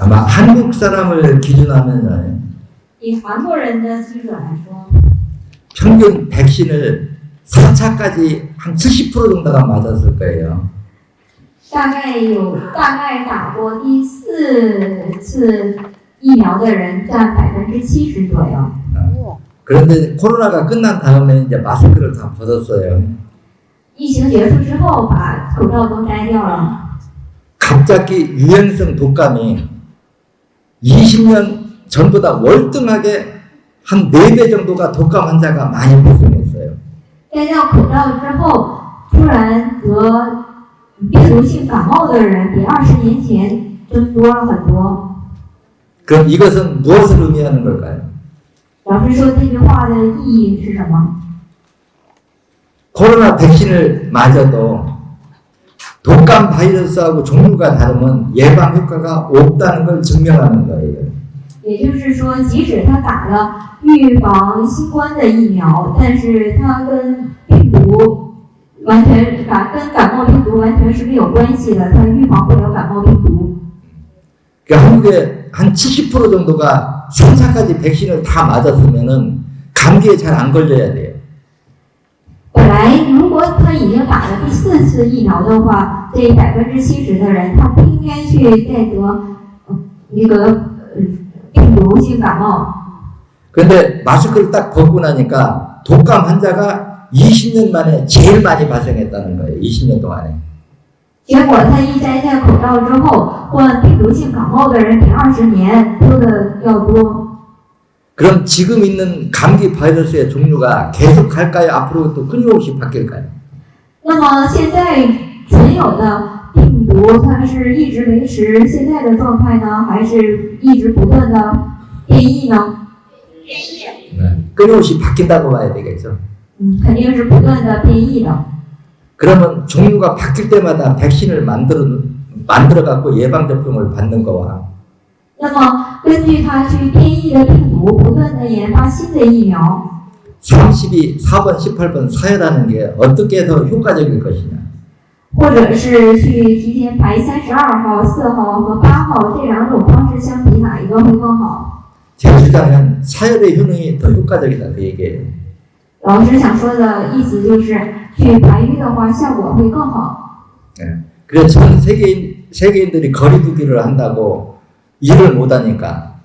아마 한국 사람을 기준하면 以韩国人的基准来说， 평균 백신을 4차까지 한 70% 정도가 맞았을 거예요. 大概打过第4次疫苗的人占70%左右。 그런데 코로나가 끝난 다음에 이제 마스크를 다 벗었어요. 疫情结束之后，把口罩都摘掉了。 갑자기 유행성 독감이 20년 전보다 월등하게 한 4배 정도가 독감 환자가 많이 발생했어요. 摘掉口罩之后，突然得病毒性感冒的人比20年前增多了很多。 그럼 이것은 무엇을 의미하는 걸까요? 老师说这句话的意义是什么？ 코로나 백신을 맞아도 독감 바이러스하고 종류가 다르면 예방 효과가 없다는 걸 증명하는 거예요. 也就是说，即使他打了预防新冠的疫苗，但是它跟病毒跟感冒病毒完全是没有关系的，它预防不了感冒病毒。 그러니까 한국에 한 70% 정도가 3차까지 백신을 다 맞았으면은 감기에 잘 안 걸려야 돼요. 本来如果他已经打了第4次疫苗的话，这70%的人他不应该去再得那个病毒性感冒。 그런데 마스크를 딱 벗고 나니까 독감 환자가 20년 만에 제일 많이 발생했다는 거예요. 20년 동안에. 结果他一摘下口罩之后，患病毒性感冒的人比20年多的要多。 그럼 지금 있는 감기 바이러스의 종류가 계속 갈까요? 앞으로 또 끊임없이 바뀔까요? 那么现在存有的病毒，它是一直维持现在的状态呢，还是一直不断的变异呢？ 끊임없이 바뀐다고 봐야 되겠죠. 肯定是不断的变异的。 그러면 종류가 바뀔 때마다 백신을 만들어 갖고 예방 접종을 받는 거와 那么根据它去变异的病毒，不断的研发新的疫苗， 32, 4번, 18번 사혈하는 게 어떻게 더 효과적일 것이냐. 或者是去提前排32号、4号和8号这2种方式相比，哪一个会更好？ 제 주장은 사혈의 효능이 더 효과적이다 그 얘기예요. 老师想说的意思就是，去排瘀的话效果会更好。 그래서 전 세계인들이 거리두기를 한다고 일을 못하니까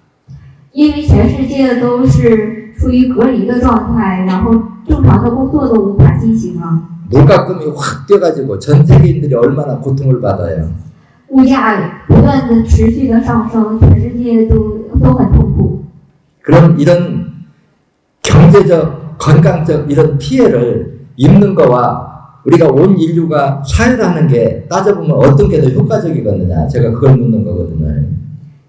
因为全世界都是处于隔离的状态，然后正常的工作都无法进行了。 물가금이 확 뛰어가지고 전 세계인들이 얼마나 고통을 받아요. 物价不断的持续的上升，全世界都很痛苦。 그럼 이런 경제적, 건강적 이런 피해를 입는 거와 우리가 온 인류가 사회하는 게 따져보면 어떤 게 더 효과적이겠느냐. 제가 그걸 묻는 거거든요.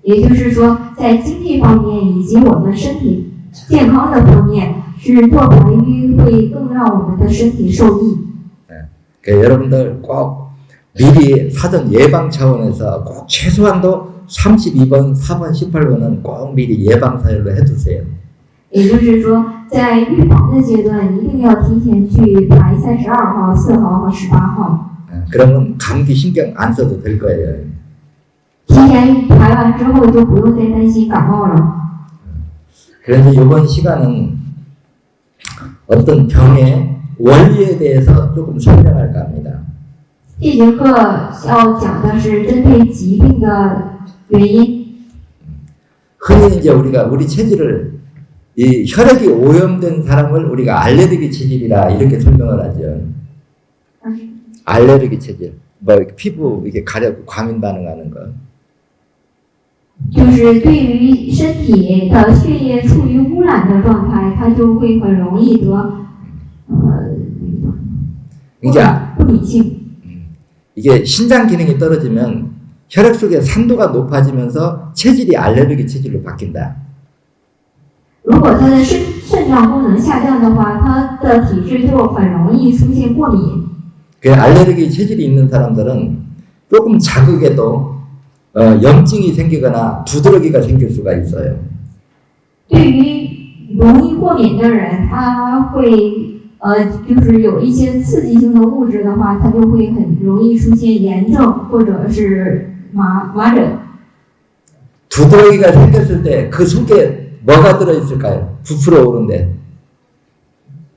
也就是说，在经济方面以及我们身体健康的方面，是做排瘀会更让我们的身体受益。 그러니까 여러분들 꼭 미리 사전 예방 차원에서 꼭 최소한도 32번, 4번, 18번은 꼭 미리 예방 사혈로 해두세요. 也就是说，在预防的阶段，一定要提前去排32号、4号和18号。 그러면 감기 신경 안 써도 될 거예요. 提前排完之后，就不用再担心感冒了。 그래서 이번 시간은 어떤 병의 원리에 대해서 조금 설명할까 합니다. 这节课要讲的是针对疾病的原因。 흔히 이제 우리 체질을 이 혈액이 오염된 사람을 우리가 알레르기 체질이라 이렇게 설명을 하죠. 알레르기 체질, 뭐 피부 이렇게 가렵고 과민 반응하는 거. 就是对于身体的血液处于污染的状态，它就会很容易得不理性。 이게 신장 기능이 떨어지면 혈액 속의 산도가 높아지면서 체질이 알레르기 체질로 바뀐다. 如果它的肾脏功能下降的话，它的体质就很容易出现过敏。 그 알레르기 체질이 있는 사람들은 조금 자극에도 염증이 생기거나 두드러기가 생길 수가 있어요. 对于容易过敏的人，他会就是有一些刺激性的物质的话，它就会很容易出现炎症或者是麻疹。 두드러기가 생겼을 때 그 속에 뭐가 들어있을까요? 부풀어 오른데.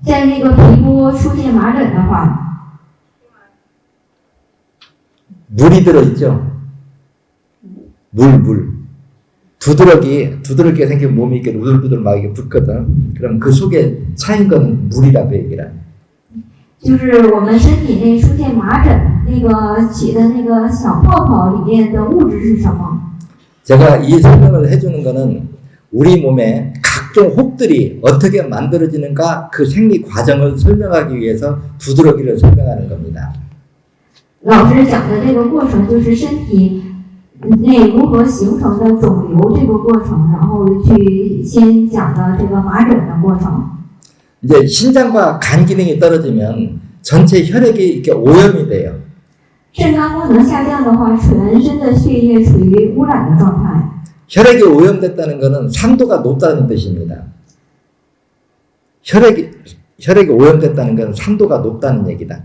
在那个皮肤出现麻疹的话， 물이 들어있죠? 물. 두드러기가 생기면 몸이 이렇게 우들부들 막 이렇게 붓거든. 그럼 그 속에 차인 건 물이라고 얘기를 합니다. 就是我们身体内出现麻疹，那个起的那个小泡泡里面的物质是什么？ 제가 이 설명을 해주는 거는 우리 몸에 각종 혹들이 어떻게 만들어지는가 그 생리 과정을 설명하기 위해서 두드러기를 설명하는 겁니다. 老师讲的这个过程就是身体内如何形成的肿瘤这个过程，然后去先讲的这个麻疹的过程。 이제 신장과 간 기능이 떨어지면 전체 혈액이 이렇게 오염이 돼요. 肾脏功能下降的话，全身的血液处于污染的状态。 혈액이 오염됐다는 것은 산도가 높다는 뜻입니다. 혈액이 오염됐다는 것은 산도가 높다는 얘기다.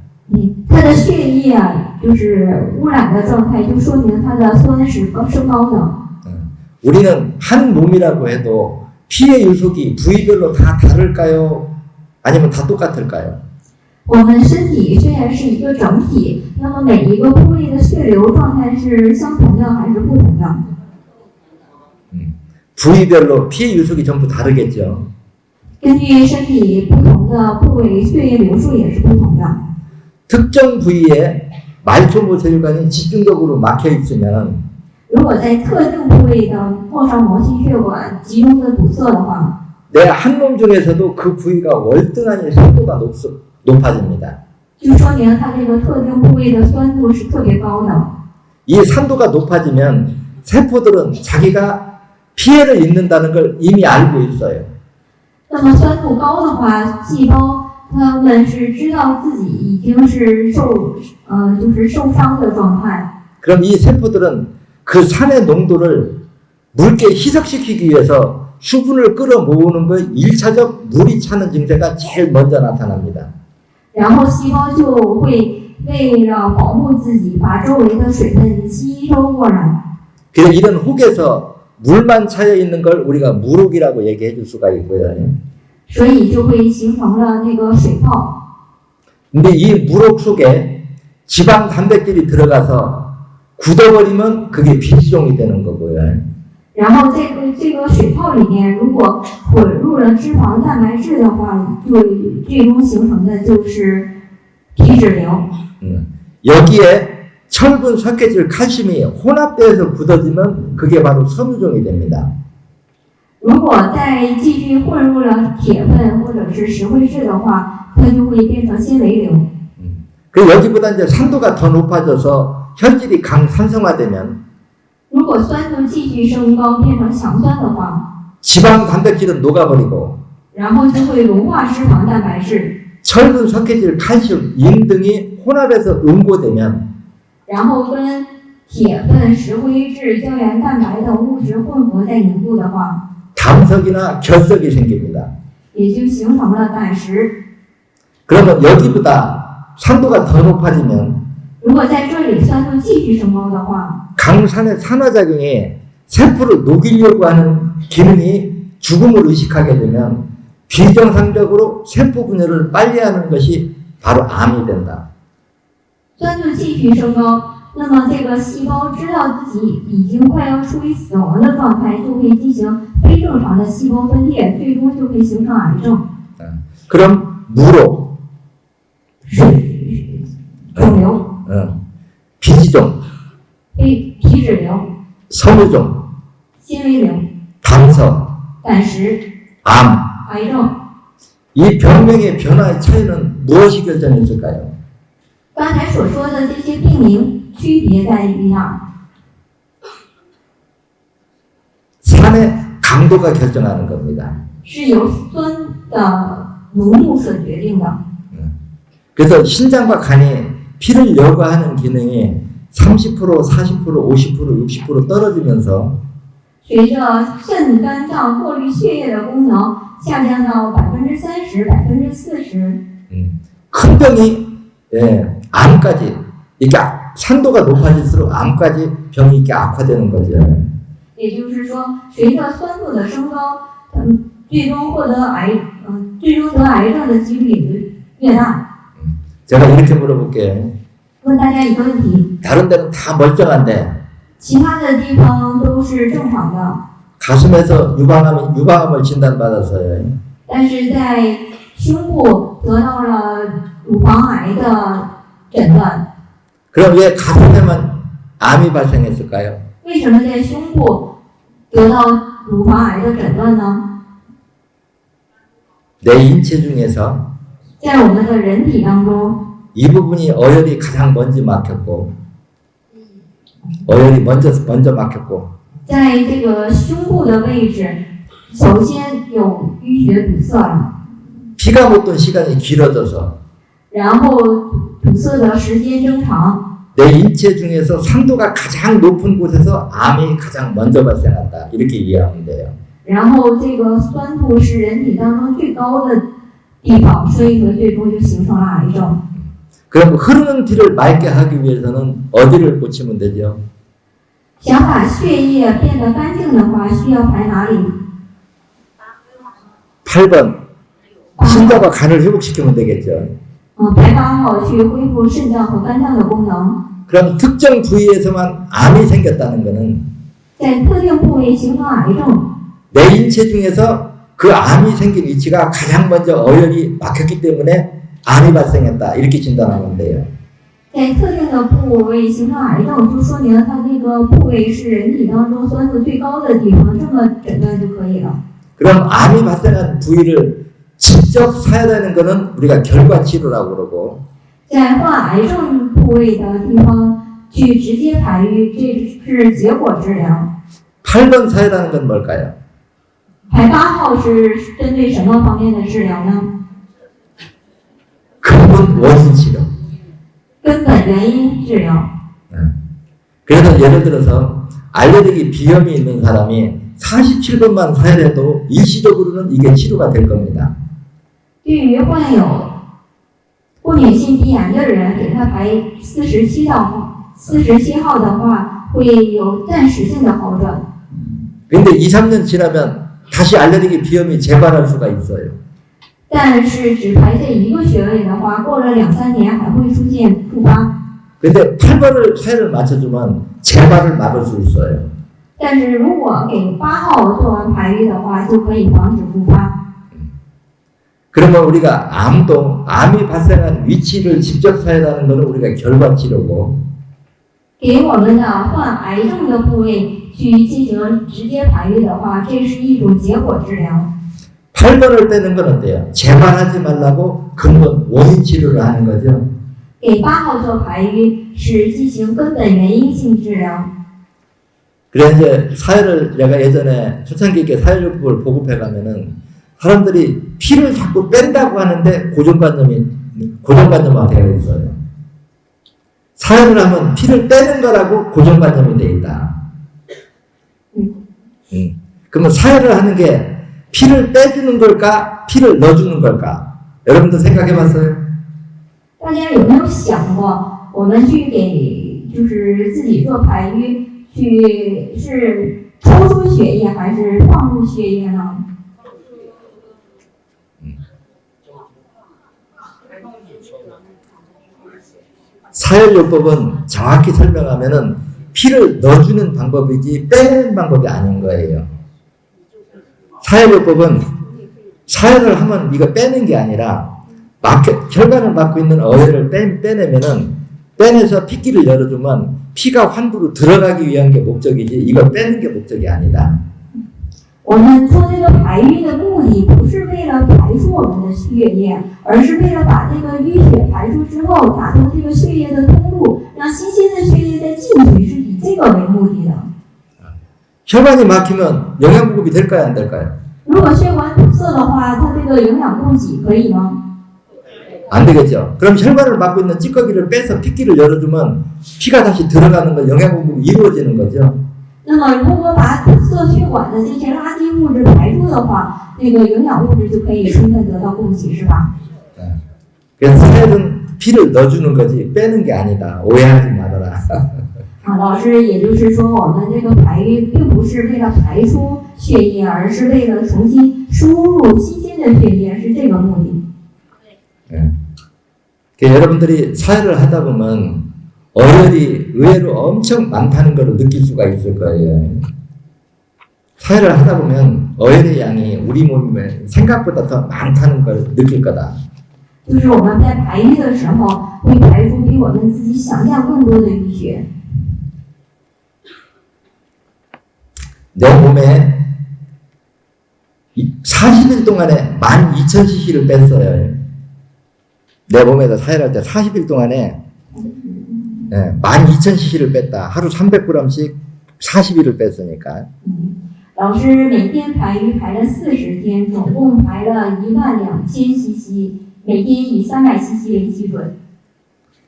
它的血液啊，就是污染的状态，就说明它的酸是升高的。 우리는 한 몸이라고 해도 피의 유속이 부위별로 다 다를까요? 아니면 다 똑같을까요? 我们身体虽然是一个整体，那么每一个部位的血流状态是相同的还是不同的？ 부위별로 피의 유속이 전부 다르겠죠. 根据身体不同的部位，血液流速也是不同的。 특정 부위에 말초모세혈관이 집중적으로 막혀 있으면 如果在特定部位的末梢毛细血管集中的堵塞的话， 내 한 몸 중에서도 그 부위가 월등하게 산도가 높아집니다. 就说明它这个特定部位的酸度是特别高的。 이 산도가 높아지면 세포들은 자기가 피해를 입는다는 걸 이미 알고 있어요. 那么酸度高的话，细胞它们是知道自己已经是就是受伤的状态。 그럼 이 세포들은 그 산의 농도를 묽게 희석시키기 위해서 수분을 끌어모으는 거 1차적 물이 차는 증세가 제일 먼저 나타납니다. 然后细胞就会为了保护自己，把周围的水分吸收过来。 그래서 이런 혹에서 물만 차여 있는 걸 우리가 물혹이라고 얘기해 줄 수가 있고요. 所以就会形成了那个水泡。 근데 이 물혹 속에 지방 단백질이 들어가서 굳어버리면 그게 비지종이 되는 거고요. 然后这个水泡里面，如果混入了脂肪蛋白质的话，就最终形成的就是皮脂瘤。 여기에 철분, 석회질, 칼슘이 혼합돼서 굳어지면 그게 바로 섬유종이 됩니다. 如果再继续混入了铁分或者是石灰质的话，它就会变成纤维瘤。 그 여기보다 이제 산도가 더 높아져서 혈질이 강산성화되면 如果酸度继续升高变成强酸的话， 지방 단백질은 녹아버리고 然后就会融化脂肪蛋白质， 철분, 석회질, 칼슘, 인 등이 혼합해서 응고되면 然后跟铁分、石灰质、胶原蛋白等物质混合在凝固的话， 담석이나 결석이 생깁니다. 也就形成了胆石。 그러면 여기보다 산도가 더 높아지면 如果在这里酸度继续升高的话， 강산의 산화작용이 세포를 녹이려고 하는 기능이 죽음을 의식하게 되면 비정상적으로 세포 분열을 빨리 하는 것이 바로 암이 된다. 酸度继续升高，那么这个细胞知道自己已经快要处于死亡的状态，就会进行非正常的细胞分裂，最终就会形成癌症。 그럼 무로, 肿瘤、 비지종, 皮脂瘤、 섬유종, 纤维瘤、 담석, 胆石、 암. 癌症。 이 병명의 변화의 차이는 무엇이 결정했을까요? 刚才所说的这些病名区别在于哪儿？ 산의 강도가 결정하는 겁니다. 是由酸的浓度所决定的。 그래서 신장과 간이 피를 여과하는 기능이 30%, 40%, 50%, 60% 떨어지면서 随着肾、肝脏过滤血液的功能下降到30%、40%， 큰 병이 암까지 이게 산도가 높아질수록 암까지 병이 이렇게 악화되는 거죠. 也就是说，随着酸度的升高，最终得癌症的几率也就越大。 제가 이렇게 물어볼게요. 问大家一个问题： 다른 데는 다 멀쩡한데 其他的地方都是正常的， 가슴에서 유방암을 진단받아서요. 但是在胸部得到了乳房癌的诊断， 그럼 왜 가슴에만 암이 발생했을까요? 为什么在胸部得到乳房癌的诊断呢？ 내 인체 중에서 在我们的人体当中， 이 부분이 어혈이 가장 먼저 막혔고 어혈이 먼저 막혔고 在这个胸部的位置，首先有淤血堵塞了， 피가 묻던 시간이 길어져서 然后堵塞的时间增长， 내 인체 중에서 상도가 가장 높은 곳에서 암이 가장 먼저 발생한다. 이렇게 이해하면 돼요. 然后这个酸度是人体当中最高的地方，所以说最终就形成了癌症。 그럼 흐르는 피를 맑게 하기 위해서는 어디를 고치면 되죠? 想把血液变得干净的话，需要排哪里？ 8번 신장과 간을 회복시키면 되겠죠. 排8号去恢复肾脏和肝脏的功能。 그럼 특정 부위에서만 암이 생겼다는 것은 在特定部位形成癌症， 내 인체 중에서 그 암이 생긴 위치가 가장 먼저 어혈이 막혔기 때문에 암이 발생했다. 이렇게 진단하면 돼요. 在特定的部位形成癌症，就说明它那个部位是人体当中酸度最高的地方，这么诊断就可以了。 그럼 암이 발생한 부위를 직접 사야되는 것은 우리가 결과 치료라고 그러고 在患癌症部位的地方去直接排瘀，这是结果治疗。 8번 사야라는 건 뭘까요? 排8号是针对什么方面的治疗呢？ 근본 원인 치료. 根本原因治疗。 그래서 예를 들어서 알레르기 비염이 있는 사람이 47번만 사야해도 일시적으로는 이게 치료가 될 겁니다. 对于患有过敏性鼻炎的人，给他排47号的话，会有暂时性的好转。 근데 2, 3년 지나면 다시 알레르기 비염이 재발할 수가 있어요. 但是只排这一个穴位的话，过了2-3年还会出现复发。 근데 8번을 사야를 맞춰주면 재발을 막을 수 있어요. 但是如果给8号做完排瘀的话，就可以防止复发。 그러면 우리가 암이 발생한 위치를 직접 사야하는 것은 우리가 결과 치료고 给我们的患癌症的部位去进行直接排瘀的话，这是一种结果治疗。 8번을 떼는 건 어때요? 재발하지 말라고 근본 원인 치료를 하는 거죠. 给8号做排瘀是进行根本原因性治疗。 그래서 이제 사회를 내가 예전에 초창기 있게 사회요법을 보급해 가면은 사람들이 피를 자꾸 뺀다고 하는데 고정관념화 되어 있어요. 사회를 하면 피를 빼는 거라고 고정관념이 되어 있다. 그러면 사회를 하는 게 피를 빼주는 걸까? 피를 넣어주는 걸까? 여러분도 생각해 봤어요? 大家有没有想过，我们去给就是自己做排瘀，是抽出血液还是放入血液呢？ 사혈요법은 정확히 설명하면은 피를 넣어주는 방법이지 빼는 방법이 아닌 거예요. 사혈요법은 사혈을 하면 이거 빼는 게 아니라 혈관을 막고 있는 어혈을 빼내면은 빼내서 피끼를 열어주면 피가 환부로 들어가기 위한 게 목적이지 이거 빼는 게 목적이 아니다. 我们做这个排瘀的目的不是为了排出我们的血液，而是为了把这个淤血排出之后，打通这个血液的通路，让新鲜的血液再进去，是以这个为目的的。 혈관이 막히면 영양 공급이 될까요, 안 될까요? 如果血管堵塞的话，它这个营养供给可以吗？ 안 되겠죠. 그럼 혈관을 막고 있는 찌꺼기를 빼서 피끼를 열어주면 피가 다시 들어가는 거 영양 공급이 이루어지는 거죠. 那么，如果把堵塞血管的这些垃圾物质排出的话，那个营养物质就可以充分得到供给，是吧？ 그래서 사혈은 피를 넣어주는 거지 빼는 게 아니다. 오해하지 말아라. 啊，老师，也就是说，我们这个排瘀并不是为了排出血液，而是为了重新输入新鲜的血液，是这个目的。 여러분들이 사회를 하다 보면 어혈이 의외로 엄청 많다는 걸 느낄 수가 있을 거예요. 사회를 하다 보면 어혈의 양이 우리 몸에 생각보다 더 많다는 걸 느낄 거다. 就是我们在排瘀的时候，会排出比我们自己想象更多的淤血。 내 몸에 40일 동안에 12,000cc를 뺐어요. 내 몸에서 사회를 할 때 40일 동안에 12,000cc를 뺐다. 하루 300g씩 40일을 뺐으니까. 老师每天排瘀排了40天，总共排了12000cc， 每天以300cc 为基准。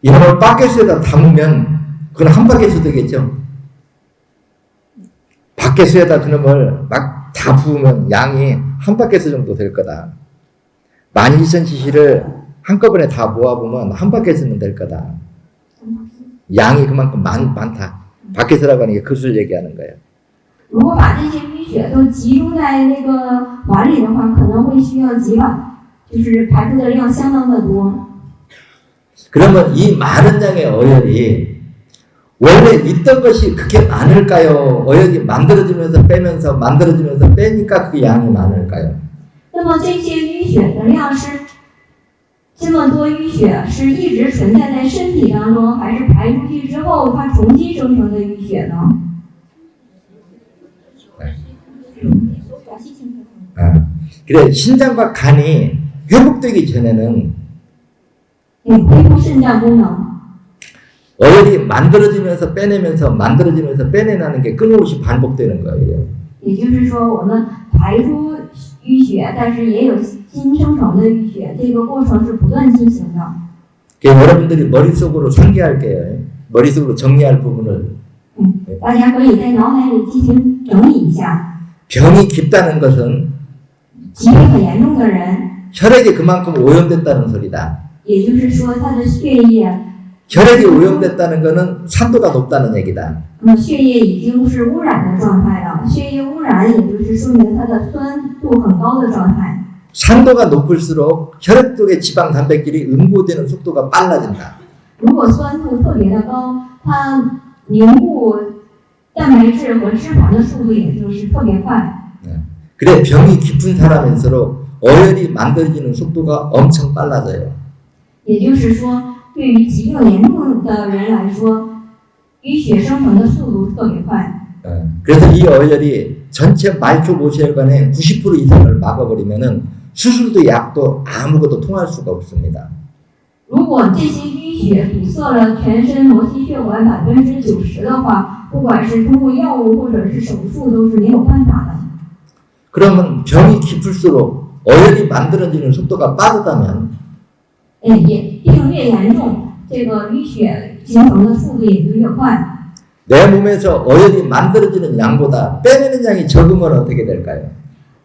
이놈을 바켓에다 담으면 그건 한 바켓이 되겠죠. 바켓에다 그놈을 막 다 부으면 양이 한 바켓 정도 될 거다. 12,000cc를 한꺼번에 다 모아보면 한 바켓은 될 거다. 양이 그만큼 많다. 바켓이라고 하는 게 그것을 얘기하는 거예요. 如果把这些淤血都集中在那个碗里的话，可能会需要几碗，就是排出的量相当的多。 그러면 이 많은 양의 어혈이 원래 있던 것이 그렇게 많을까요? 어혈이 만들어지면서 빼면서 만들어지면서 빼니까 그 양이 많을까요? 那么这些淤血的量是这么多淤血是一直存在在身体当中，还是排出去之后它重新生成的淤血呢？ 그래 신장과 간이 회복되기 전에는 恢复肾脏功能。 어혈이 만들어지면서 빼내면서 만들어지면서 빼내는 게 끊임없이 반복되는 거예요. 也就是说，我们排出淤血，但是也有新生成的淤血，这个过程是不断进行的。 여러분들이 머릿속으로 상기할게요. 머릿속으로 정리할 부분을. 大家可以在脑海里进行整理一下。 병이 깊다는 것은 疾病很严重的人， 혈액이 그만큼 오염됐다는 소리다. 也就是说他的血液， 혈액이 오염됐다는 것은 산도가 높다는 얘기다. 血液已经是污染的状态了。血液污染，也就是说明它的酸度很高的状态。 산도가 높을수록 혈액 속의 지방 단백질이 응고되는 속도가 빨라진다. 如果酸度特别的高，它凝固蛋白质和脂肪的速度也就是特别快。 그래 병이 깊은 사람일수록 어혈이 만들어지는 속도가 엄청 빨라져요. 也就是说，对于疾病严重的人来说，淤血生成的速度特别快。 그래서 이 어혈이 전체 말초 모세혈관의 90% 이상을 막아버리면은 수술도 약도 아무것도 통할 수가 없습니다. 如果这些淤血堵塞了全身毛细血管90%的话，不管是通过药物或者是手术，都是没有办法的。 그러면 병이 깊을수록 어혈이 만들어지는 속도가 빠르다면 也病越严重，这个淤血形成的速度也就越快。 내 몸에서 어혈이 만들어지는 양보다 빼내는 양이 적으면 어떻게 될까요?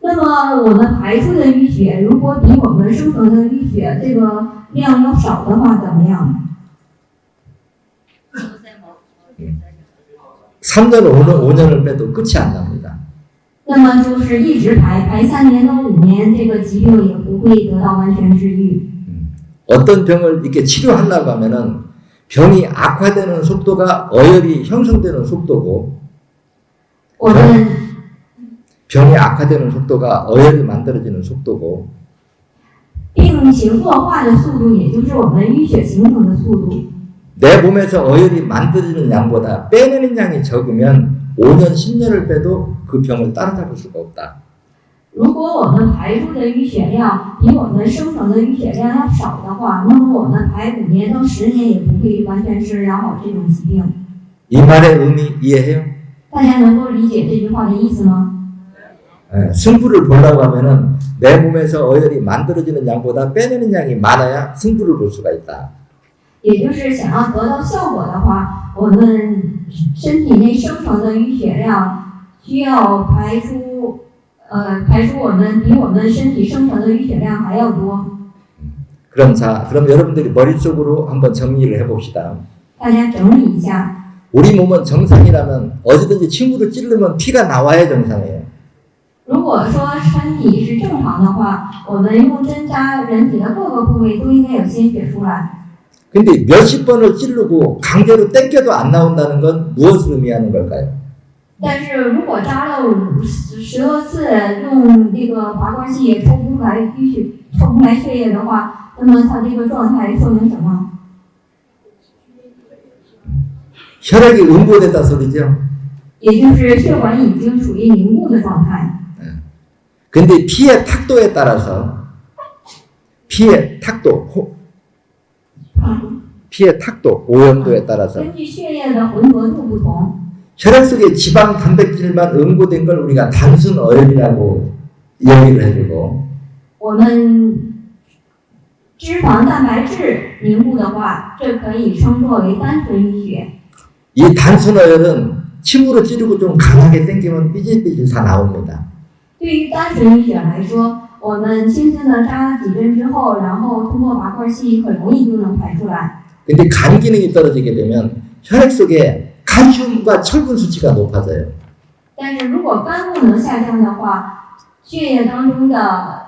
那么我们排出的淤血，如果比我们生成的淤血这个量要少的话，怎么样？ 3년, 5년을 빼도 끝이 안 납니다. 那么就是一直排3年到5年，这个疾病也不会得到完全治愈。 어떤 병을 이렇게 치료하려고 하면은 병이 악화되는 속도가 어혈이 형성되는 속도고 我们 병이 악화되는 속도가 어혈이 만들어지는 속도고 病情恶化的速度，也就是我们淤血形成的速度。 내 몸에서 어혈이 만들어지는 양보다 빼내는 양이 적으면 5년, 10년을 빼도 그 병을 따라잡을 수가 없다. 如果我们排出的淤血量比我们生成的淤血量要少的话，那么我们排5年到10年也不会完全治疗好这种疾病。 이 말의 의미 이해해요? 大家能够理解这句话的意思吗？ 승부를 보려고 하면은 내 몸에서 어혈이 만들어지는 양보다 빼내는 양이 많아야 승부를 볼 수가 있다. 也就是想要得到效果的话，我们身体内生成的淤血量需要排出我们比我们身体生成的淤血量还要多。 그럼 여러분들이 머릿속으로 한번 정리를 해봅시다. 大家整理一下， 우리 몸은 정상이라면 어디든지 침으로 찌르면 피가 나와야 정상이에요. 如果说身体是正常的话，我们用针扎人体的各个部位都应该有鲜血出来。 근데 몇십 번을 찌르고 강제로 땡겨도 안 나온다는 건 무엇을 의미하는 걸까요? 但是如果扎了10多次，用那个拔罐器也抽不出来淤血、抽不出来血液的话，那么它这个状态说明什么？ 혈액이 응고됐다 소리죠. 也就是血管已经处于凝固的状态。 근데 피의 탁도에 따라서 피의 탁도 오염도에 따라서 根据血液的混合度不同， 혈액 속에 지방 단백질만 응고된 걸 우리가 단순 어혈이라고 얘기를 해주고 我们脂肪蛋白质凝固的话，这可以称作为单纯淤血。 이 단순 어혈은 침으로 찌르고 좀 강하게 당기면 삐질삐질 다 나옵니다. 对于单纯淤血来说，我们轻轻的扎几针之后，然后通过拔罐器很容易就能排出来。 근데 간 기능이 떨어지게 되면 혈액 속에 칼슘과 철분 수치가 높아져요. 但是如果肝功能下降的话，血液当中的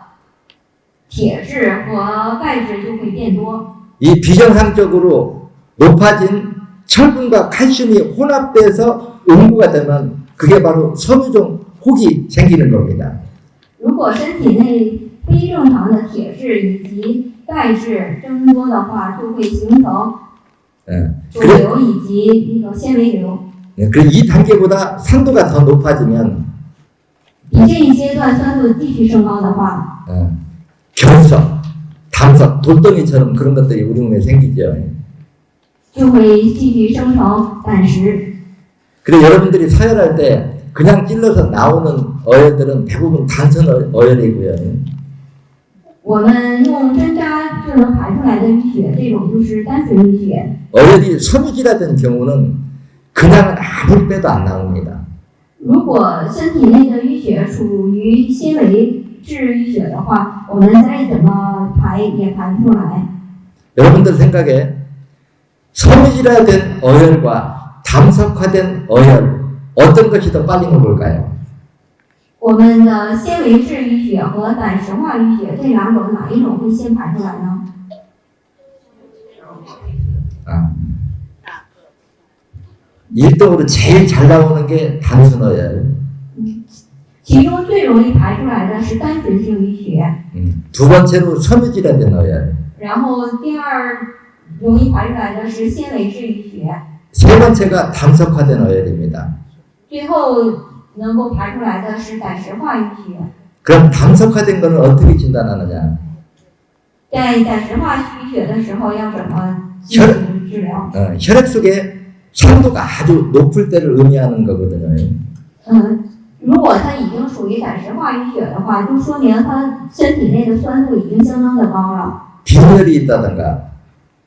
铁质和钙质就会变多。 이 비정상적으로 높아진 철분과 칼슘이 혼합돼서 응고가 되면 그게 바로 섬유종 혹이 생기는 겁니다. 如果身体内非正常的铁质以及钙质增多的话，就会形成肿瘤以及那个纤维瘤。 그래서 이 단계보다 산도가 더 높아지면 比这一阶段酸度继续升高的话， 결석, 담석, 돌덩이처럼 그런 것들이 우리 몸에 생기죠. 就会继续生成胆石。 그래서 여러분들이 서열할 때 그냥 찔러서 나오는 어혈들은 대부분 단순 어혈이고요. 我们用针扎就能排出来的淤血，这种就是单纯淤血。 어혈이 섬유질화된 경우는 그냥은 아무리 빼도 안 나옵니다. 如果身体内的淤血属于纤维质淤血的话，我们再怎么排也排不出来。 여러분들 생각에 섬유질화된 어혈과 담석화된 어혈 어떤 것이 더 빨리 녹을까요? 我们的纤维质淤血和胆石化淤血这两种哪一种会先排出来呢？ 1등으로 제일 잘 나오는 게 단순 어혈. 其中最容易排出来的是单纯性淤血， 두 번째로 섬유질화된 어혈. 然后第二容易排出来的是纤维质淤血， 세 번째가 담석화된 어혈입니다. 最后能够排出来的是胆石化淤血。 그럼 담석화된 거는 어떻게 진단하느냐? 在胆石化淤血的时候要怎么进行治疗？ 혈액 속에 산도가 아주 높을 때를 의미하는 거거든요. 如果它已经属于胆石化淤血的话，就说明它身体内的酸度已经相当的高了， 빈혈이 있다든가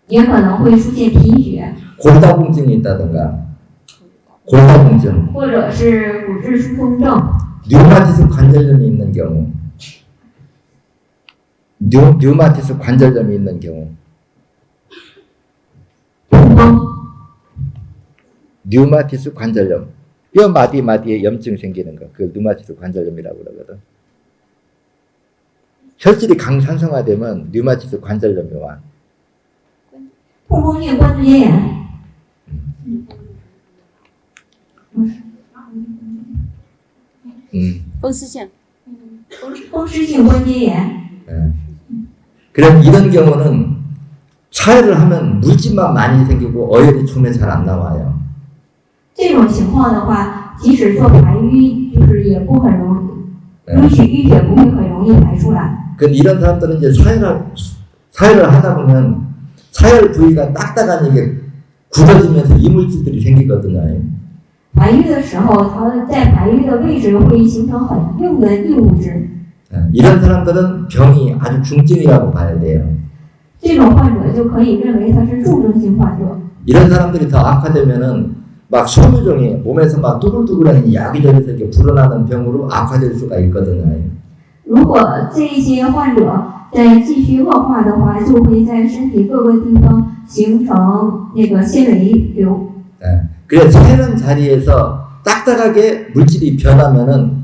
也可能会出现贫血， 골다공증이 있다든가 골다공증, 或者是骨质疏松症， 류마티스 관절염이 있는 경우, 류마티스 관절염이 있는 경우, 痛风， 류마티스 관절염, 뼈 마디에 염증 생기는 거, 그 류마티스 관절염이라고 그러거든. 혈질이 강산성화되면 류마티스 관절염이 와. 痛风性关节炎。风湿性，风湿性关节炎。 그럼 이런 경우는 차혈을 하면 물집만 많이 생기고 어혈이 처음에 잘 안 나와요. 这种情况的话，即使做排淤，就是也不很容易，淤血不会很容易排出来。 그 이런 사람들은 이제 사혈을 하다 보면 사혈 부위가 딱딱한 이게 굳어지면서 이물질들이 생기거든요. 排淤的时候，它在排淤的位置会形成很硬的异物质。 이런 사람들은 병이 아주 중증이라고 봐야 돼요. 这种患者就可以认为他是重症性患者。 이런 사람들이 더 악화되면은 막 섬유종이 몸에서 막 뚜글뚜글한 야기저기서 이렇게 불어나는 병으로 악화될 수가 있거든요. 如果这一些患者再继续恶化的话，就会在身体各个地方形成那个纤维瘤。 그래서 새는 자리에서 딱딱하게 물질이 변하면은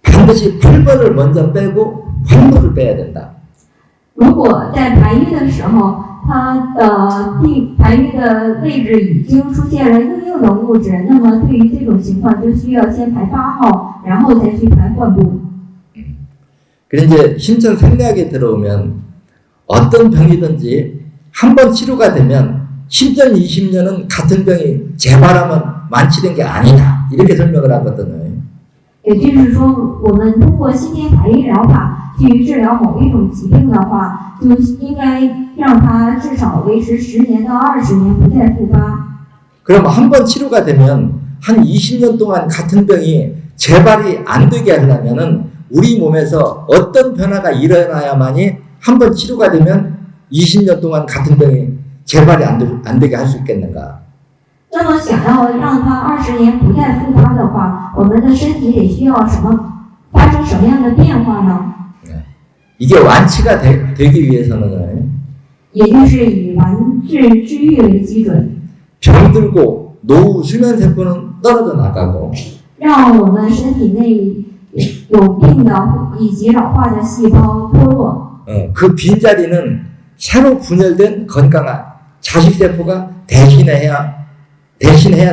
반드시 8번을 먼저 빼고 활물을 빼야 된다. 如果在排瘀的时候，它的排瘀的位置已经出现了硬的物质，那么对于这种情况就需要先排8号，然后再去排患部。 그래 이제 신천 생리학에 들어오면 어떤 병이든지 한 번 치료가 되면 10년, 20년은 같은 병이 재발하면 완치된 게 아니다. 이렇게 설명을 하거든요. 也就是说，我们通过先天排瘀疗法去治疗某一种疾病的话，就应该让它至少维持10年到20年不再复发。 그럼 한 번 치료가 되면 한 20년 동안 같은 병이 재발이 안 되게 하려면은 우리 몸에서 어떤 변화가 일어나야만이 한 번 치료가 되면 20년 동안 같은 병이 재발이 안 되게 할 수 있겠는가? 那么，想要让它20年不再复发的话，我们的身体得需要发生什么样的变化呢？ 이게 완치가 되기 위해서는 也就是以治愈为基准， 병들고 노후 수면 세포는 떨어져 나가고 让我们身体内有病的以及老化的细胞脱落。 그 빈자리는 새로 분열된 건강한 자식세포가 대신해야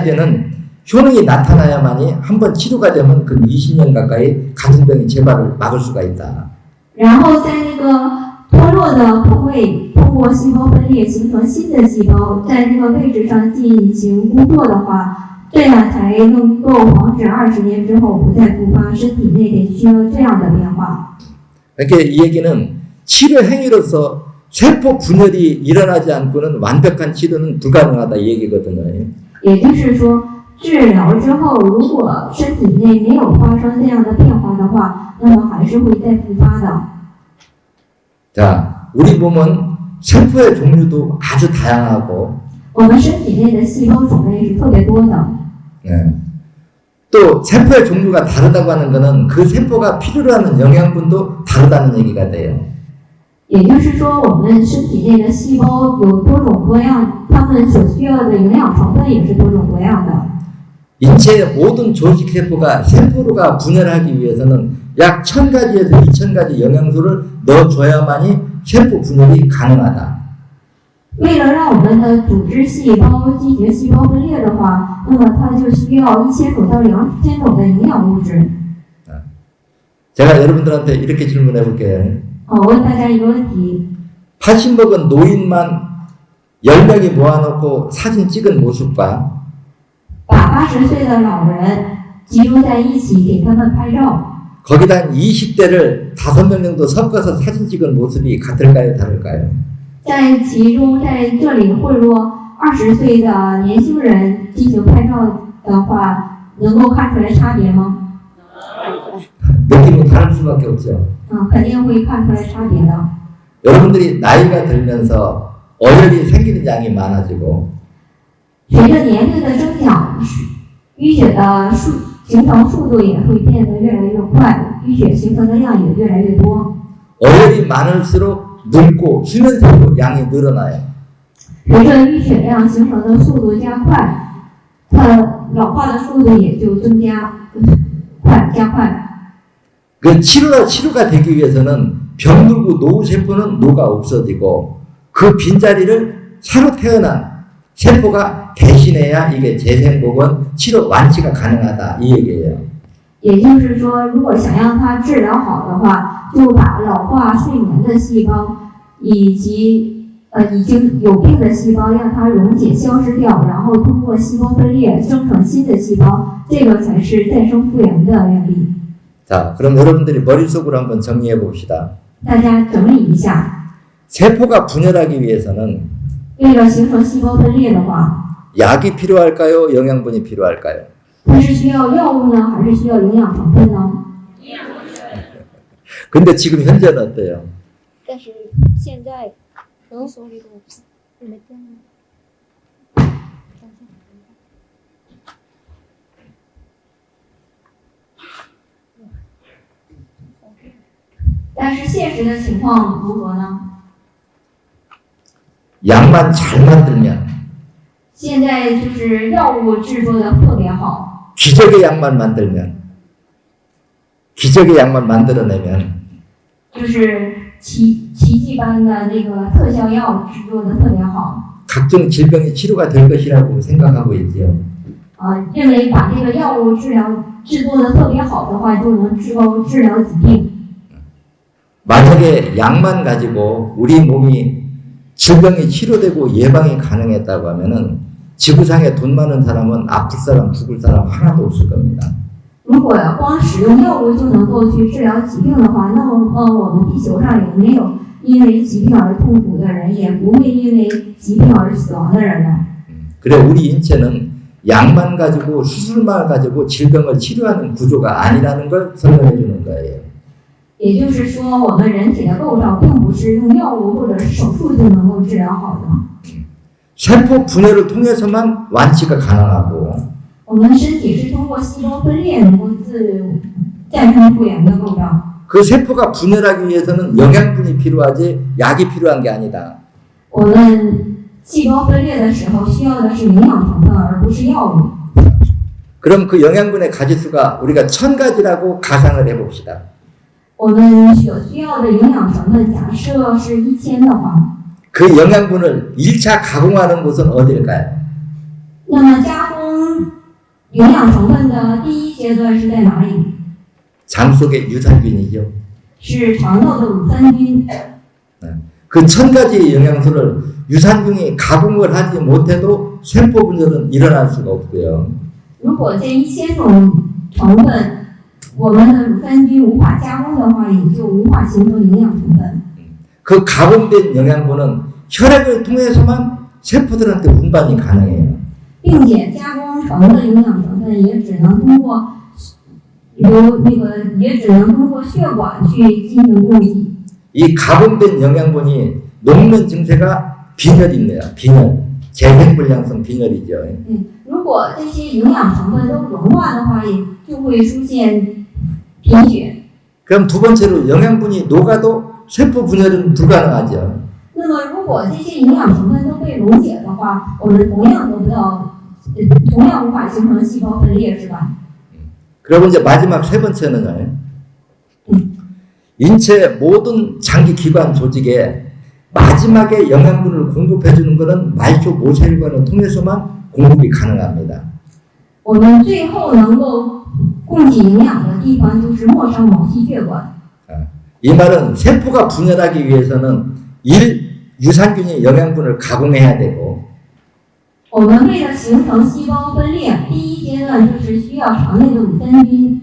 되는 효능이 나타나야만이 한번 치료가 되면 그 20년 가까이 같은 병이 재발을 막을 수가 있다. 然后在那个脱落的部位，通过细胞分裂形成新的细胞，在那个位置上进行工作的话，这样才能够防止20年之后不再复发。身体内得需要这样的变化。 이렇게 이 얘기는 치료 행위로서 세포 분열이 일어나지 않고는 완벽한 치료는 불가능하다 이 얘기거든요. 也就是说，治疗之后，如果身体内没有发生这样的变化的话，那么还是会再复发的。 자, 우리 몸은 세포의 종류도 아주 다양하고 我们身体内的细胞种类是特别多的。 또 세포의 종류가 다르다고 하는 것은 그 세포가 필요로 하는 영양분도 다르다는 얘기가 돼요. 也就是说，我们身体内的细胞有多种多样，它们所需要的营养成分也是多种多样的。 인체의 모든 조직 세포가 분열하기 위해서는 약 1000가지에서 2000가지 영양소를 넣어줘야만이 세포 분열이 가능하다. 为了让我们的组织细胞进行细胞分裂的话，那么它就需要1000种到2000种的营养物质。 제가 여러분들한테 이렇게 질문해 볼게요. 我问大家一个问题： 80 먹은 노인만 10명이 모아놓고 사진 찍은 모습과 把80岁的老人集中在一起，给他们拍照， 거기다 한 20대를 5명 정도 섞어서 사진 찍은 모습이 같을까요, 다를까요? 在其中在这里混入20岁的年轻人进行拍照的话，能够看出来差别吗？ 느낌은 다를 수밖에 없죠. 肯定会看出来差别的。 여러분들이 나이가 들면서 어혈이 생기는 양이 많아지고 随着年龄的增长，淤血的形成速度也会变得越来越快，淤血形成的量也越来越多。 어혈이 많을수록 늙고 수면세포 양이 늘어나요. 随着淤血量形成的速度加快，它老化的速度也就加快。 그 치료가 되기 위해서는 병들고 노후 세포는 노가 없어지고 그 빈자리를 새로 태어난 세포가 대신해야 이게 재생복원 치료 완치가 가능하다 이 얘기예요. 也就是说，如果想让它治疗好的话，就把老化睡眠的细胞以及已经有病的细胞让它溶解消失掉，然后通过细胞分裂生成新的细胞，这个才是再生复原的原理。 자, 그럼 여러분들이 머릿속으로 한번 정리해 봅시다. 大家整理一下， 세포가 분열하기 위해서는 为了形成细胞分裂的话， 약이 필요할까요? 영양분이 필요할까요? 它是需要药物呢，还是需要营养成分呢？ 근데 지금 현재는 어때요? 但是现在诊所里的没电了。但是现实的情况如何呢？ 약만 잘 만들면 现在就是药物制作的特别好， 기적의 약만 만들어내면 就是奇迹般的那个特效药制作的特别好。 각종 질병이 치료가 될 것이라고 생각하고 있지요. 认为把这个药物制作的特别好的话，就能治疗疾病。 만약에 약만 가지고 우리 몸이 질병이 치료되고 예방이 가능했다고 하면은 지구상에 돈 많은 사람은 아플 사람 죽을 사람 하나도 없을 겁니다. 如果光使用药物就能够去治疗疾病的话，那么我们地球上也没有因为疾病而痛苦的人，也不会因为疾病而死亡的人了。 그래 우리 인체는 약만 가지고 수술만 가지고 질병을 치료하는 구조가 아니라는 걸 설명해 주는 거예요. 也就是说，我们人体的构造并不是用药物或者是手术就能够治疗好的。 세포 분해를 통해서만 완치가 가능하고 我们身体是通过细胞分裂能够再生复原的构造。 그 세포가 분열하기 위해서는 영양분이 필요하지 약이 필요한 게 아니다. 我们细胞分裂的时候需要的是营养成分，而不是药物。 그럼 그 영양분의 가지수가 우리가 1000가지라고 가상을 해봅시다. 我们所需要的营养成分，假设是1000的话， 그 영양분을 1차 가공하는 곳은 어딜까요? 那么加工营养成分的第一阶段是在哪里？ 장 속의 유산균이죠. 是肠道的乳酸菌。 그 1000가지의 영양소를 유산균이 가공을 하지 못해도 세포 분열은 일어날 수가 없고요. 如果这1000种成分，我们的乳酸菌无法加工的话，也就无法形成营养成分。 그 가공된 영양분은 혈액을 통해서만 세포들한테 운반이 가능해요. 并且加工成的营养成分也只能通过血管去进行供给。 이 가공된 영양분이 녹는 증세가 빈혈입니다. 빈혈. 재생불량성 빈혈이죠. 如果这些营养成分都融化的话，也就会出现贫血。 그럼 두 번째로 영양분이 녹아도 세포 분열은 불가능하죠. 那么，如果这些营养成分都被溶解的话，我们同样无法形成细胞分裂，是吧？ 그리고 이제 마지막 세 번째는요. 인체 모든 장기 기관 조직에 마지막에 영양분을 공급해 주는 것은 말초 모세혈관을 통해서만 공급이 가능합니다. 我们最后能够供给营养的地方就是末梢毛细血管。 이 말은 세포가 분열하기 위해서는 1. 유산균이 영양분을 가공해야 되고 我们为了形成细胞分裂，第一阶段就是需要肠内的乳酸菌。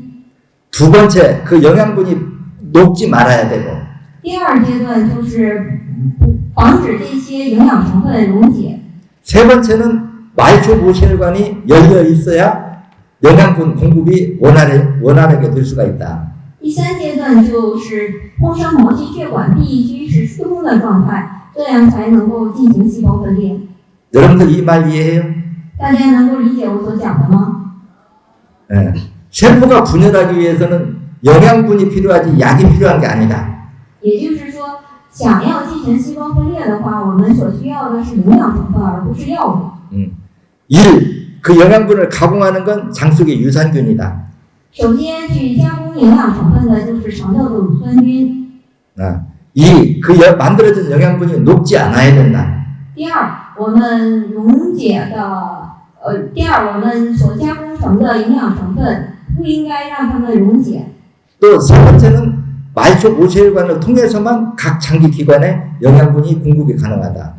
두 번째 그 영양분이 녹지 말아야 되고 第二阶段就是防止这些营养成分溶解。 세 번째는 말초 모세혈관이 열려 있어야 영양분 공급이 원활하게 될 수가 있다. 第三阶段就是末梢毛细血管必须是疏通的状态，这样才能够进行细胞分裂。 여러분들 이 말 이해해요? 大家能够理解我所讲的吗？ 네. 세포가 분열하기 위해서는 영양분이 필요하지 약이 필요한 게 아니다. 也就是说，想要进行细胞分裂的话，我们所需要的是营养成分，而不是药物。 1. 그 영양분을 가공하는 건 장 속의 유산균이다. 首先，去加工营养成分的就是肠道的乳酸菌。 2. 그 만들어진 영양분이 녹지 않아야 된다. 第二，我们我们所加工成的营养成分不应该让它们溶解。 또 세 번째는 말초 모세혈관을 통해서만 각 장기 기관에 영양분이 공급이 가능하다.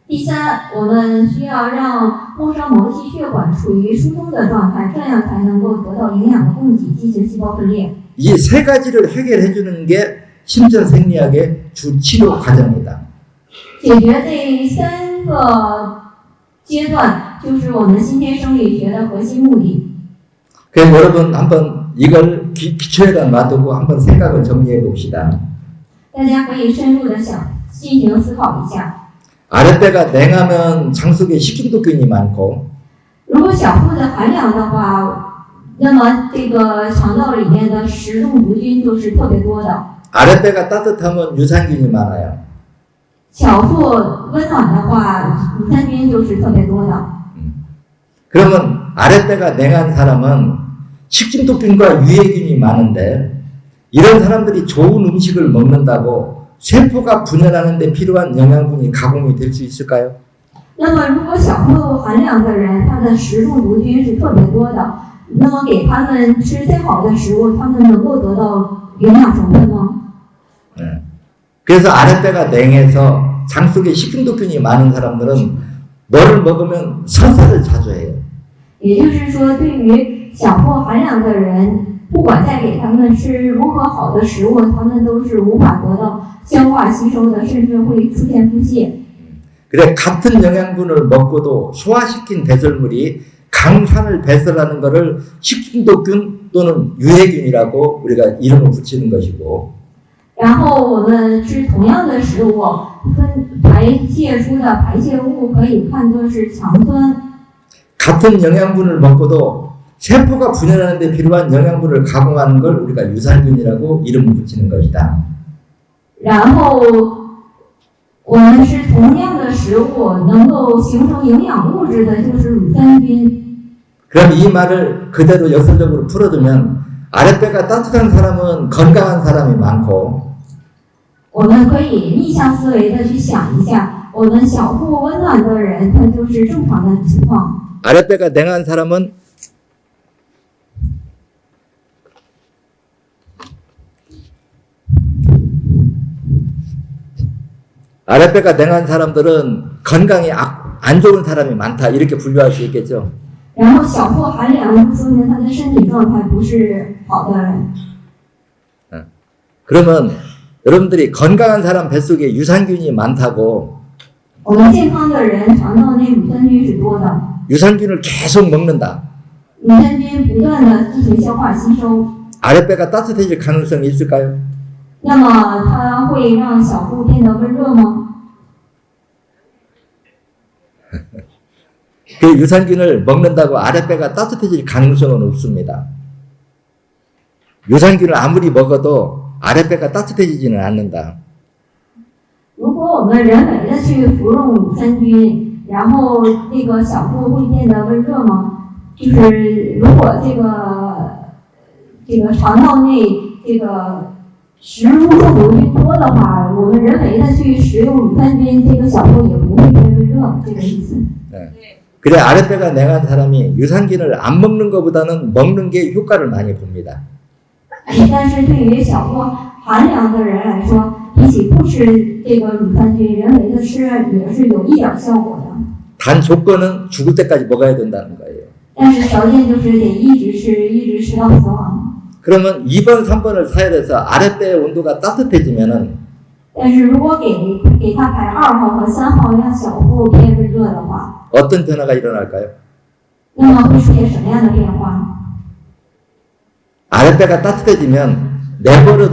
第三，我们需要让末梢毛细血管处于疏通的状态，这样才能够得到营养的供给，进行细胞分裂。 이 세 가지를 해결해 주는 게 신천생리학의 주 치료 과정이다. 解决这3个阶段，就是我们新天生理学的核心目的。 그래서 여러분 한번 이걸 기초에다 놔두고 한번 생각을 정리해 봅시다. 大家可以深入的进行思考一下。 아랫배가 냉하면 장 속에 식중독균이 많고 如果小腹的寒凉的话，那么这个肠道里面的食中毒菌就是特别多的。 아랫배가 따뜻하면 유산균이 많아요. 小腹温暖的话，乳酸菌就是特别多的。 그러면 아랫배가 냉한 사람은 식중독균과 유해균이 많은데 이런 사람들이 좋은 음식을 먹는다고 세포가 분열하는 데 필요한 영양분이 가공이 될 수 있을까요? 那么，如果小豆含量的人，他的食中毒菌是特别多的，那么给他们吃再好的食物，他们能够得到营养成分吗？ 그래서 아랫배가 냉해서 장 속에 식중독균이 많은 사람들은 뭐를 먹으면 설사를 자주 해요. 也就是说，对于小豆含量的人，不管再给他们吃如何好的食物，他们都是无法得到消化吸收的，甚至会出现腹泻。 그래 같은 영양분을 먹고도 소화시킨 배설물이 강산을 배설하는 것을 식중독균 또는 유해균이라고 우리가 이름을 붙이는 것이고 然后我们吃同样的食物，排泄出的排泄物可以看作是强酸。 같은 영양분을 먹고도 세포가 분열하는 데 필요한 영양분을 가공하는 걸 우리가 유산균이라고 이름을 붙이는 것이다. 然后我们吃同样的食物，能够形成营养物质的就是乳酸菌。 그럼 이 말을 그대로 역설적으로 풀어두면 아랫배가 따뜻한 사람은 건강한 사람이 많고 我们可以逆向思维的去想一下，我们小腹温暖的人，他就是正常的情况。 아랫배가 냉한 사람은 아랫배가 냉한 사람들은 건강이 안 좋은 사람이 많다 이렇게 분류할 수 있겠죠. 然后小腹含量就说明他的身体状态不是好的人。 그러면 여러분들이 건강한 사람 뱃속에 유산균이 많다고 我们健康的人肠道内乳酸菌是多的， 유산균을 계속 먹는다. 乳酸菌不断的进行消化吸收， 아랫배가 따뜻해질 가능성이 있을까요? 那么它会让小腹变得温热吗？ 그 유산균을 먹는다고 아랫배가 따뜻해질 가능성은 없습니다. 유산균을 아무리 먹어도 아랫배가 따뜻해지지는 않는다. 如果我们人为的去服用乳酸菌，然后那个小腹会变得温热吗？就是如果这个肠道内这个食物中毒菌多的话，我们人为的去食用乳酸菌，这个小腹也不会变温热，这个意思。 그래 아랫배가 냉한 사람이 유산균을 안 먹는 것보다는 먹는 게 효과를 많이 봅니다. 但是对于小腹寒凉的人来说，比起不吃这个乳酸菌，人为的吃也是有一点效果的。 단 조건은 죽을 때까지 먹어야 된다는 거예요. 但是条件就是得一直吃到死亡。 그러면 2번, 3번을 사열해서 아랫배의 온도가 따뜻해지면은 但是如果给他排2号和3号，让小腹变温热的话， 어떤 변화가 일어날까요? 那么会出现什么样的变化？ 아랫배가 따뜻해지면 내버려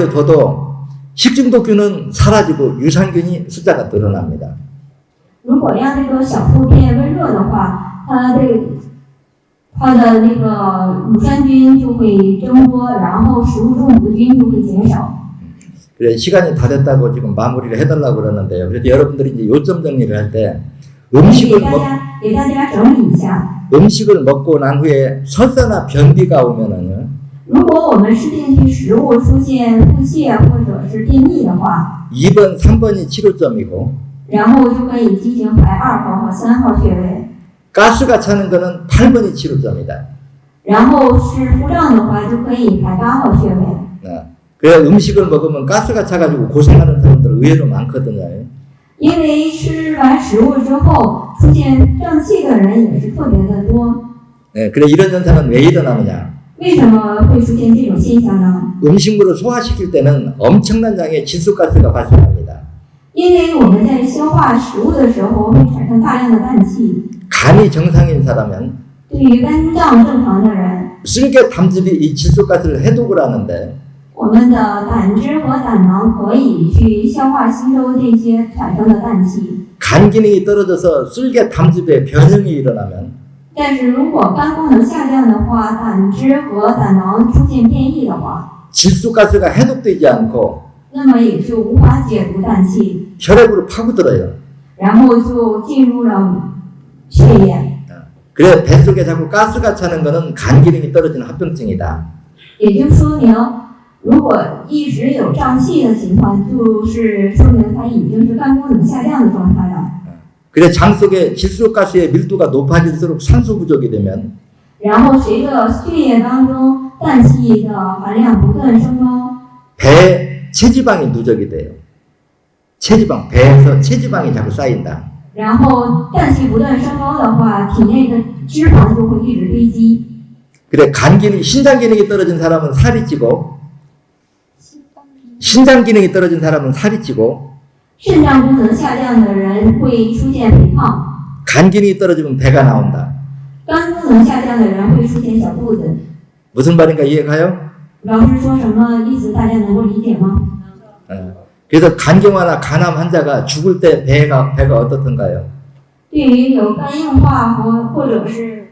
둬도 식중독균은 사라지고 유산균이 숫자가 늘어납니다. 如果让这个小腹变温热的话，它的那个乳酸菌就会增多，然后食物中毒菌就会减少。 그래 시간이 다 됐다고 지금 마무리를 해달라고 그러는데요. 그래서 여러분들이 이제 요점 정리를 할 때 给大家整理一下， 음식을 먹고 난 후에 설사나 변비가 오면은 如果我们吃进去食物出现腹泻或者是便秘的话， 2번, 3번이 치료점이고 然后就可以进行排2号和3号穴位。 가스가 차는 거는 8번이 치료점이다. 然后是腹胀的话，就可以排8号穴位。 그래 음식을 먹으면 가스가 차가지고 고생하는 사람들 의외로 많거든요. 因为吃完食物之后出现胀气的人也是特别的多。 그래 이런 현상은 왜 일어나느냐? 为什么会出现这种现象呢？ 음식물을 소화시킬 때는 엄청난 양의 질소가스가 발생합니다. 因为我们在消化食物的时候会产生大量的氮气。 간이 정상인 사람은 对于肝脏正常的人， 쓸개 담즙이 이 질소가스를 해독을 하는데 我们的胆汁和胆囊可以去消化吸收这些产生的氮气。 간 기능이 떨어져서 쓸개 담즙의 변형이 일어나면 但是如果肝功能下降的话，胆汁和胆囊出现变异的话， 질소가스가 해독되지 않고 那么也就无法解毒氮气， 혈액으로 파고들어요. 然后就进入了血液。 그래 뱃속에 자꾸 가스가 차는 거는 간 기능이 떨어지는 합병증이다. 也就说明，如果一直有胀气的情况，就是说明它已经是肝功能下降的状态了。 그래 장 속에 질소가스의 밀도가 높아질수록 산소 부족이 되면 然后随着血液当中氮气的含量不断升高， 배에 체지방이 누적이 돼요. 체지방, 배에서 체지방이 자꾸 쌓인다. 然后氮气不断升高的话，体内的脂肪就会一直堆积。 그래 간 기능, 신장 기능이 떨어진 사람은 살이 찌고 신장 기능이 떨어진 사람은 살이 찌고 肾脏功能下降的人会出现肥胖， 간 기능이 떨어지면 배가 나온다. 肝功能下降的人会出现小肚子。 무슨 말인가 이해가요? 老师说什么意思？大家能够理解吗？ 그래서 간경화나 간암 환자가 죽을 때 배가 어떻던가요? 对于有肝硬化或者是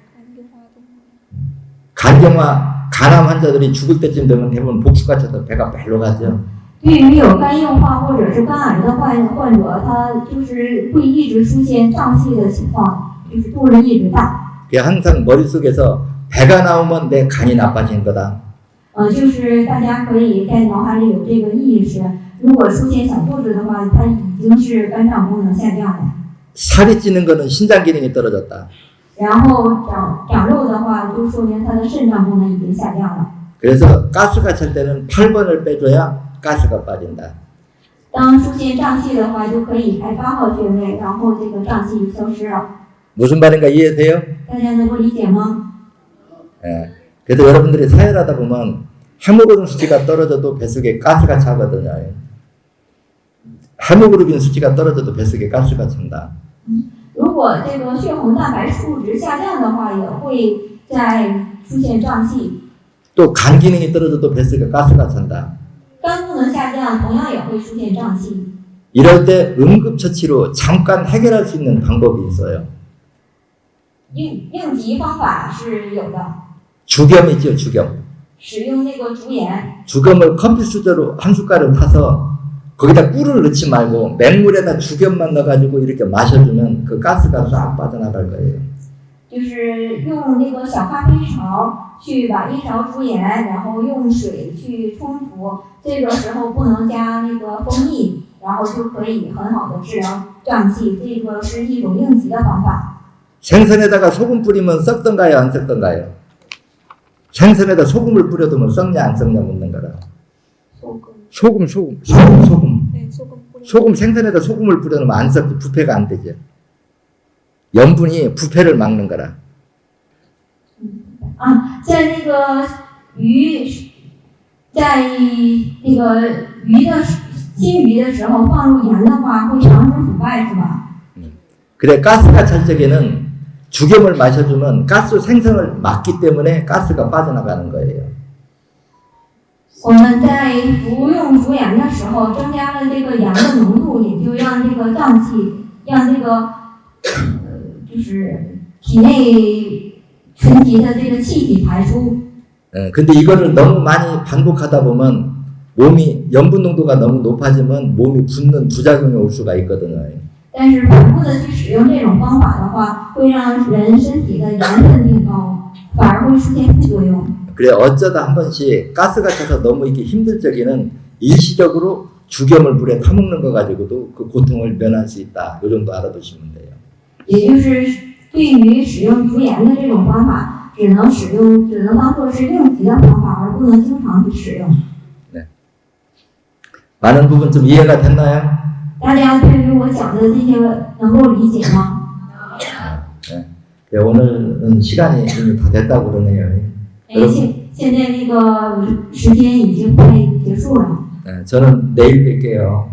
간경화, 간암 환자들이 죽을 때쯤 되면 대부분 복수가 쳐서 배가 별로 가죠. 对于有肝硬化或者是肝癌的患者，他就是会一直出现胀气的情况，就是肚子一直大。 그게 항상 머릿속에서 배가 나오면 내 간이 나빠진 거다. 就是大家可以在脑海里有这个意识，如果出现小肚子的话，它已经是肝脏功能下降了。 살이 찌는 거는 신장 기능이 떨어졌다. 然后长肉的话，就说明它的肾脏功能已经下降了。 그래서 가스가 찰 때는 8번을 빼줘야 가스가 빠진다. 当出现胀气的话，就可以排8号穴位，然后这个胀气就消失了。 무슨 말인가 이해되세요? 大家能够理解吗？ 예. 그래서 여러분들이 사혈하다 보면 헤모글로빈 수치가 떨어져도 뱃속에 가스가 차거든요. 헤모글로빈 수치가 떨어져도 뱃속에 가스가 찬다. 如果这个血红蛋白数值下降的话，也会再出现胀气。 또 간 기능이 떨어져도 뱃속에 가스가 찬다. 肝功能下降，同样也会出现胀气。 이럴 때 응급처치로 잠깐 해결할 수 있는 방법이 있어요. 应急方法是有的， 주겸이죠, 주겸. 使用那个竹盐， 주겸을 커피 수저로 한 숟갈을 타서 거기다 꿀을 넣지 말고 맹물에다 주겸만 넣어가지고 이렇게 마셔주면 그 가스가 싹 빠져나갈 거예요. 就是用那个小咖啡勺去把一勺竹盐，然后用水去冲服。这个时候不能加那个蜂蜜，然后就可以很好的治疗胀气。这个是一种应急的方法。 생선에다가 소금 뿌리면 썩던가요, 안 썩던가요? 생선에다 소금을 뿌려두면 썩냐, 안 썩냐 묻는 거라. 소금. 네, 소금 뿌려. 소금 생선에다 소금을 뿌려놓으면 안 썩지, 부패가 안 되죠. 염분이 부패를 막는 거라. 在那个鱼，在那个新鱼的时候放入盐的话，会防止腐败，是吧？ 그래 가스가 찰 적에는 주겸을 마셔주면 가스 생성을 막기 때문에 가스가 빠져나가는 거예요. 我们在服用竹盐的时候，增加了这个盐的浓度，也就让这个胀气，让这个就是体内沉积的这个气体排出。 근데 이거를 너무 많이 반복하다 보면 몸이 염분 농도가 너무 높아지면 몸이 붓는 부작용이 올 수가 있거든요. 但是反复的去使用这种方法的话，会让人身体的盐分变高，反而会出现副作用。 그래 어쩌다 한 번씩 가스가 차서 너무 이렇게 힘들 적에는 일시적으로 주겸을 물에 타먹는 거 가지고도 그 고통을 면할 수 있다. 이 정도 알아두시면 돼요. 也就是对于使用竹盐的这种方法，只能当做是应急的方法，而不能经常去使用。 많은 부분 좀 이해가 됐나요? 大家对于我讲的这些能够理解吗？ 네, 오늘은 시간이 이미 다 됐다고 그러네요. 现在那个时间已经快结束了。 네, 저는 내일 뵐게요.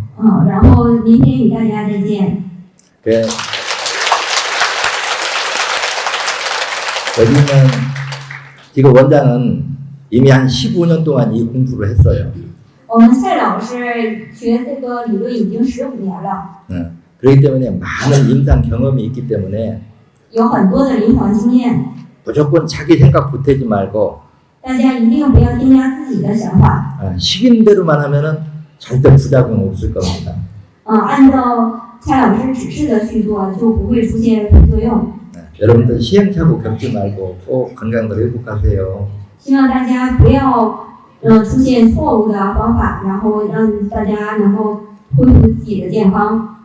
然后明天与大家再见。 네. 여기는 지금 원장은 이미 한 15년 동안 이 공부를 했어요. 我们蔡老师学这个理论已经15年了， 그렇기 때문에 많은 임상 경험이 있기 때문에 有很多的临床经验。 무조건 자기 생각 보태지 말고 大家一定不要添加自己的想法。 시킨 대로만 하면은 절대 부작용 없을 겁니다. 按照蔡老师指示的去做，就不会出现副作用。 여러분들 시행착오 겪지 말고 꼭 건강을 회복하세요. 希望大家不要出现错误的方法，然后让大家能够恢复自己的健康。